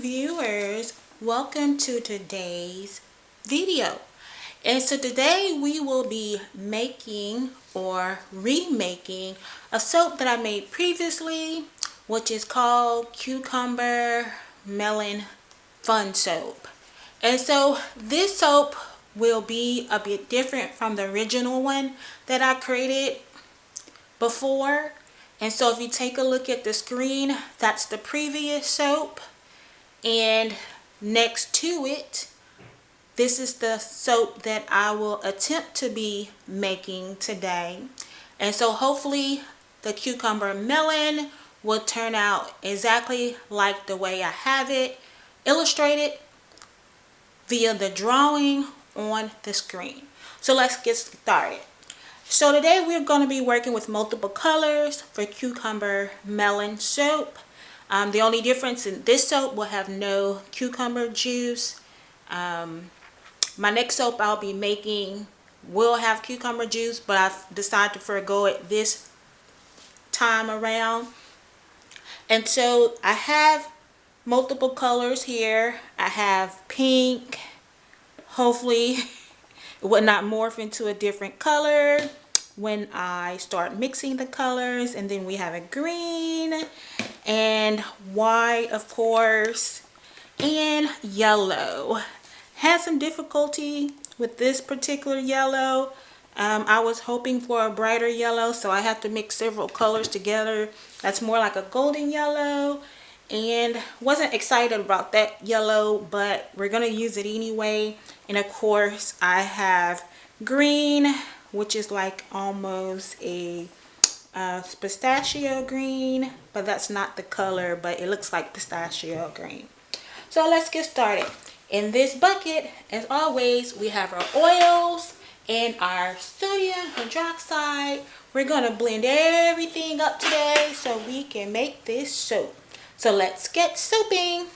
Viewers, welcome to today's video. And so today we will be making or remaking a soap that I made previously, which is called Cucumber Melon Fun Soap. And so this soap will be a bit different from the original one that I created before. And so if you take a look at the screen, that's the previous soap. And next to it, this is the soap that I will attempt to be making today. And so hopefully the cucumber melon will turn out exactly like the way I have it illustrated via the drawing on the screen. So let's get started. So today we're going to be working with multiple colors for cucumber melon soap. The only difference in this soap will have no cucumber juice. My next soap I'll be making will have cucumber juice, but I've decided to forego it this time around. And so I have multiple colors here. I have pink. Hopefully it will not morph into a different color when I start mixing the colors. And then we have a green and white, of course, and yellow. Had some difficulty with this particular yellow. I was hoping for a brighter yellow, so I have to mix several colors together. That's more like a golden yellow, and wasn't excited about that yellow, but we're gonna use it anyway. And of course I have green, which is like almost a pistachio green, but that's not the color, but it looks like pistachio green. So let's get started. In this bucket, as always, we have our oils and our sodium hydroxide. We're gonna blend everything up today so we can make this soap. So let's get soaping.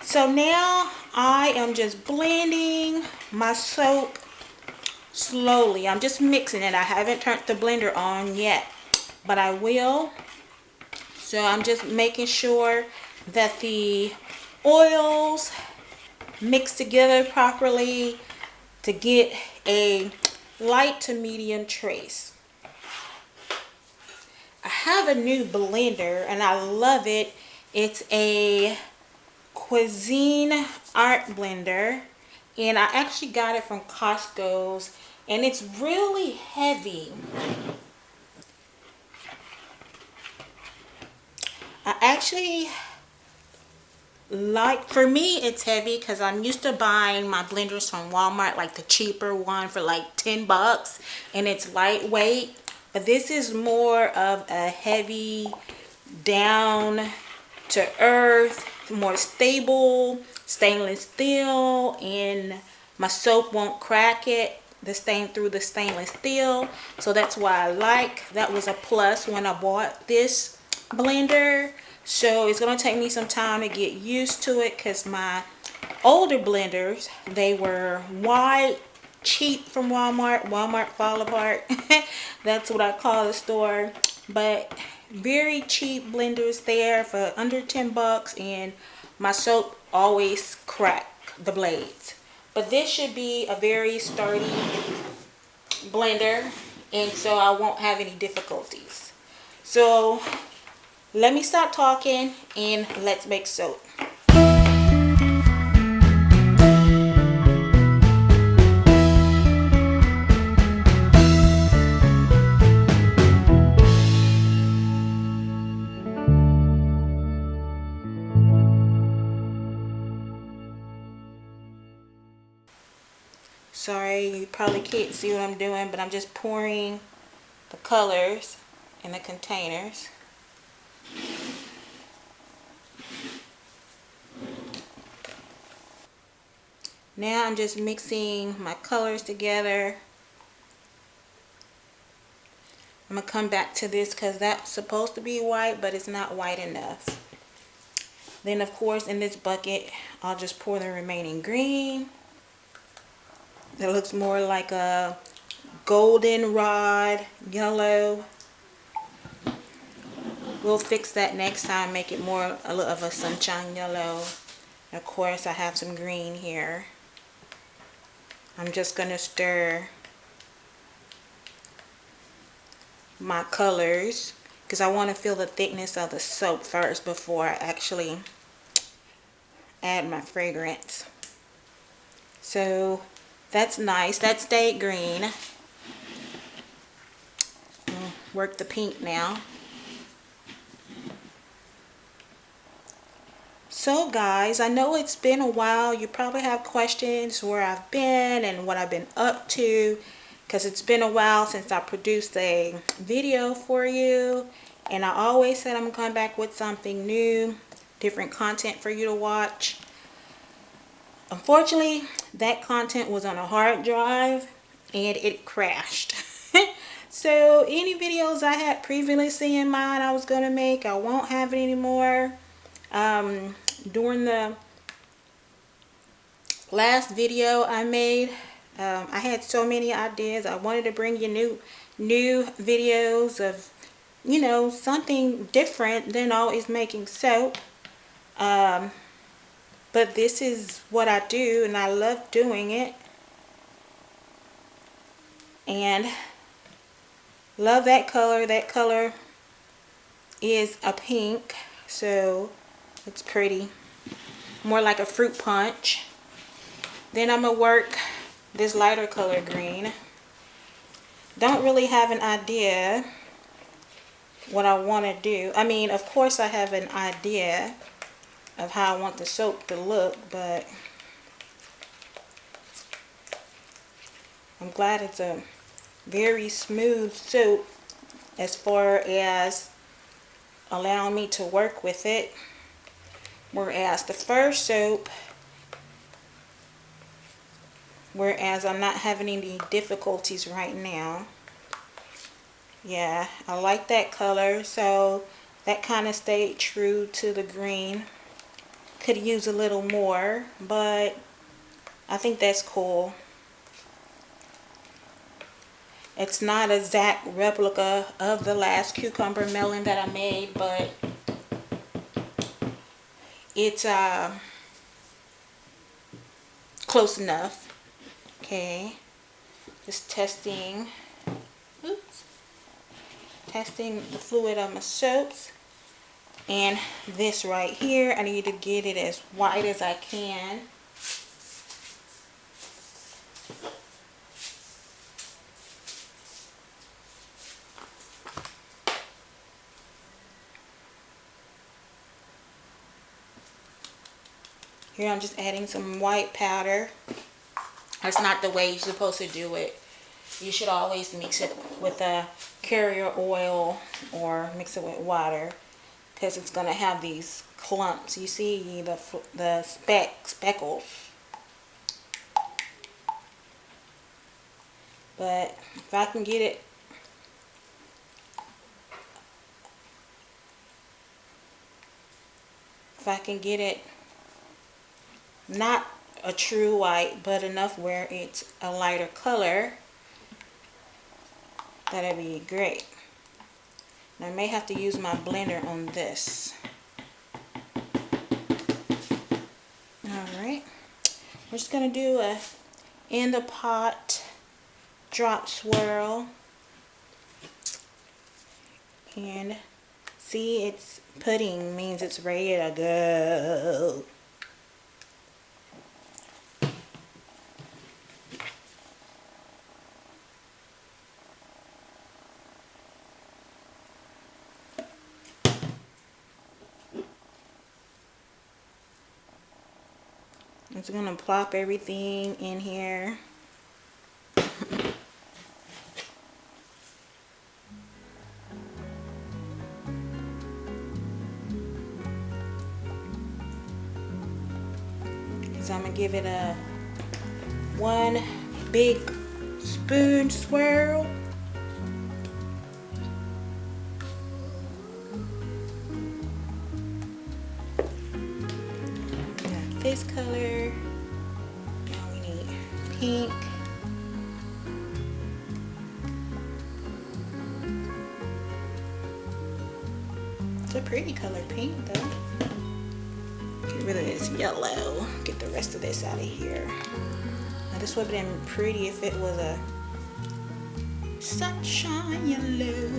So now I am just blending my soap slowly. I'm just mixing it. I haven't turned the blender on yet, but I will. So I'm just making sure that the oils mix together properly to get a light to medium trace. I have a new blender and I love it. It's a Cuisine Art blender, and I actually got it from Costco's, and it's really heavy. I actually like, for me it's heavy because I'm used to buying my blenders from Walmart, like the cheaper one for like 10 bucks, and it's lightweight. But this is more of a heavy, down to earth, more stable stainless steel, and my soap won't crack it, the stain through the stainless steel. So that's why I like, that was a plus when I bought this blender. So it's gonna take me some time to get used to it because my older blenders, they were white, cheap from Walmart fall apart. That's what I call the store. But very cheap blenders there for under 10 bucks, and my soap always crack the blades. But this should be a very sturdy blender, and so I won't have any difficulties. So let me stop talking and let's make soap. Sorry, you probably can't see what I'm doing, but I'm just pouring the colors in the containers. Now I'm just mixing my colors together. I'm gonna come back to this because that's supposed to be white, but it's not white enough. Then of course in this bucket I'll just pour the remaining green. That looks more like a goldenrod yellow. we'll fix that next time, make it more a little of a sunshine yellow. Of course, I have some green here. I'm just going to stir my colors because I want to feel the thickness of the soap first before I actually add my fragrance. So that's nice. That stayed green. Work the pink now. So guys, I know it's been a while. You probably have questions where I've been and what I've been up to, because it's been a while since I produced a video for you. And I always said I'm coming back with something new, different content for you to watch. Unfortunately, that content was on a hard drive and it crashed. So any videos I had previously in mind I was going to make, I won't have it anymore. During the last video I made, I had so many ideas. I wanted to bring you new videos of, you know, something different than always making soap. But this is what I do and I love doing it. And love that color. That color is a pink, so it's pretty. More like a fruit punch. Then I'm going to work this lighter color green. Don't really have an idea what I want to do. I mean, of course I have an idea of how I want the soap to look, but I'm glad it's a very smooth soap as far as allowing me to work with it. Whereas the first soap, whereas I'm not having any difficulties right now. Yeah, I like that color, so that kind of stayed true to the green. Could use a little more, but I think that's cool. It's not an exact replica of the last cucumber melon that I made, but it's close enough. Okay, just testing. Oops. Testing the fluid of my soaps. And this right here, I need to get it as white as I can. Here I'm just adding some white powder. That's not the way you're supposed to do it. You should always mix it with a carrier oil or mix it with water, because it's going to have these clumps. You see the speckles. But if I can get it not a true white, but enough where it's a lighter color, that'd be great. Now I may have to use my blender on this. Alright, we're just going to do a in the pot drop swirl. And see, it's pudding, means it's ready to go. I'm just going to plop everything in here. So I'm going to give it a one big spoon swirl. This color. Now we need pink. pretty color pink though. Get rid of this yellow. Get the rest of this out of here. Now this would have been pretty if it was a sunshine yellow.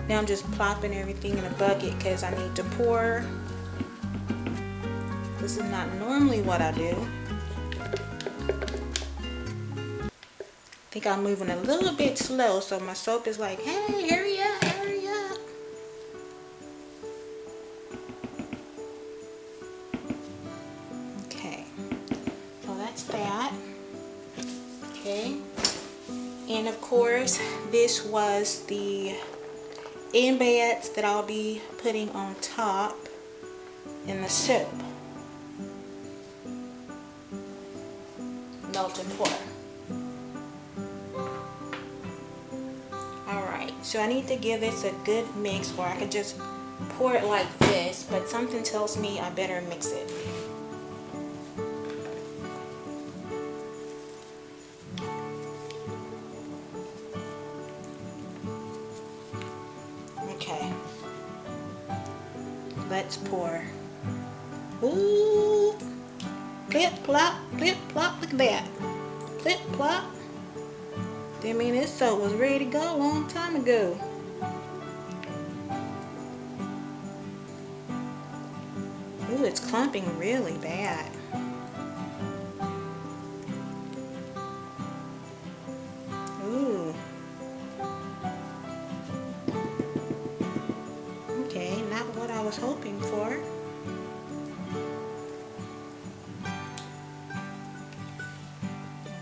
Now I'm just plopping everything in a bucket because I need to pour. This is not normally what I do. I think I'm moving a little bit slow, so my soap is like, hey, hurry up, hurry up. Okay, so that's that. Okay, and of course, this was the embeds that I'll be putting on top in the soap. Melted pour. Alright, so I need to give this a good mix, or I could just pour it like this, but something tells me I better mix it. Okay, let's pour. Ooh, clip plop, look at that. Clip plop. I mean, this soap was ready to go a long time ago. Ooh, it's clumping really bad. Ooh. Okay, not what I was hoping for.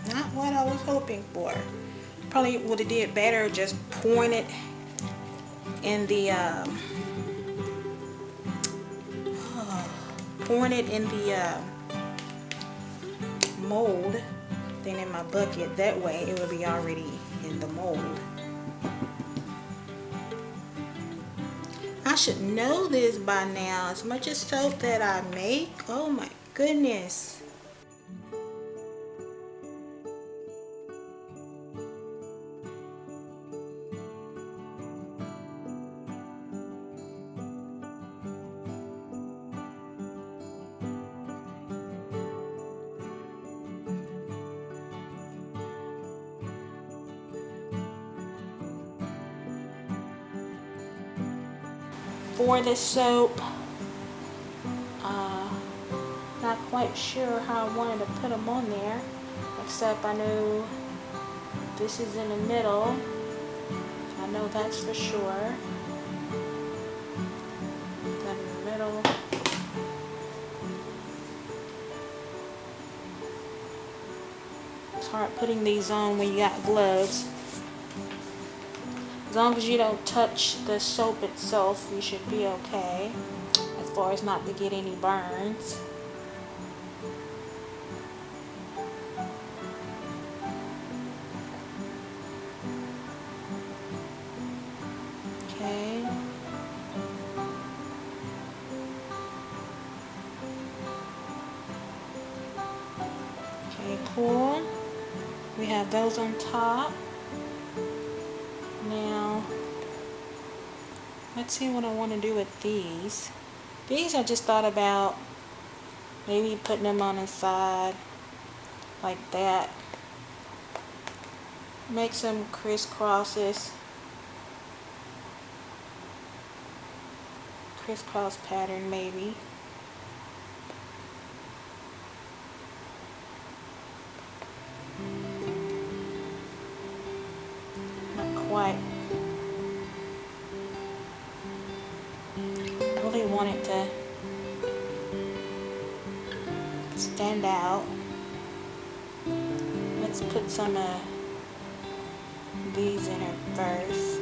Not what I was hoping for. Probably would have did better just pouring it in the mold than in my bucket. That way it would be already in the mold. I should know this by now. As much as soap that I make, oh my goodness. For this soap, not quite sure how I wanted to put them on there, except I know this is in the middle. I know that's for sure. That in the middle. It's hard putting these on when you got gloves. As long as you don't touch the soap itself, you should be okay, as far as not to get any burns. Okay. Okay, cool. We have those on top. Now, let's see what I want to do with these. These I just thought about maybe putting them on the side like that. Make some crisscrosses. Crisscross pattern maybe. want it to stand out. Let's put some of these in her first.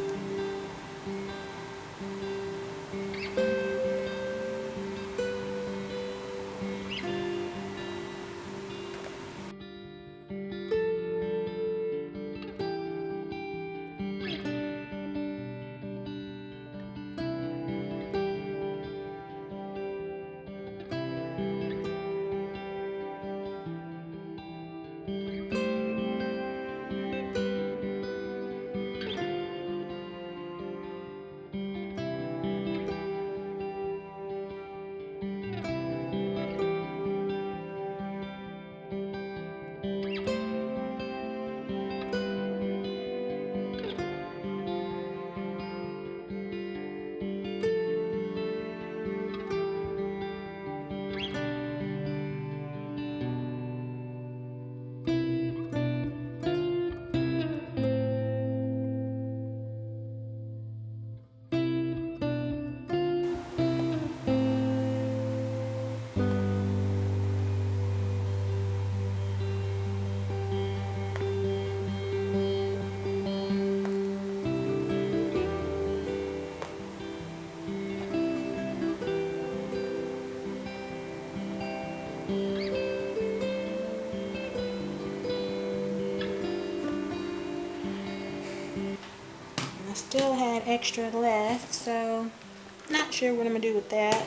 I still had extra left, so not sure what I'm gonna do with that.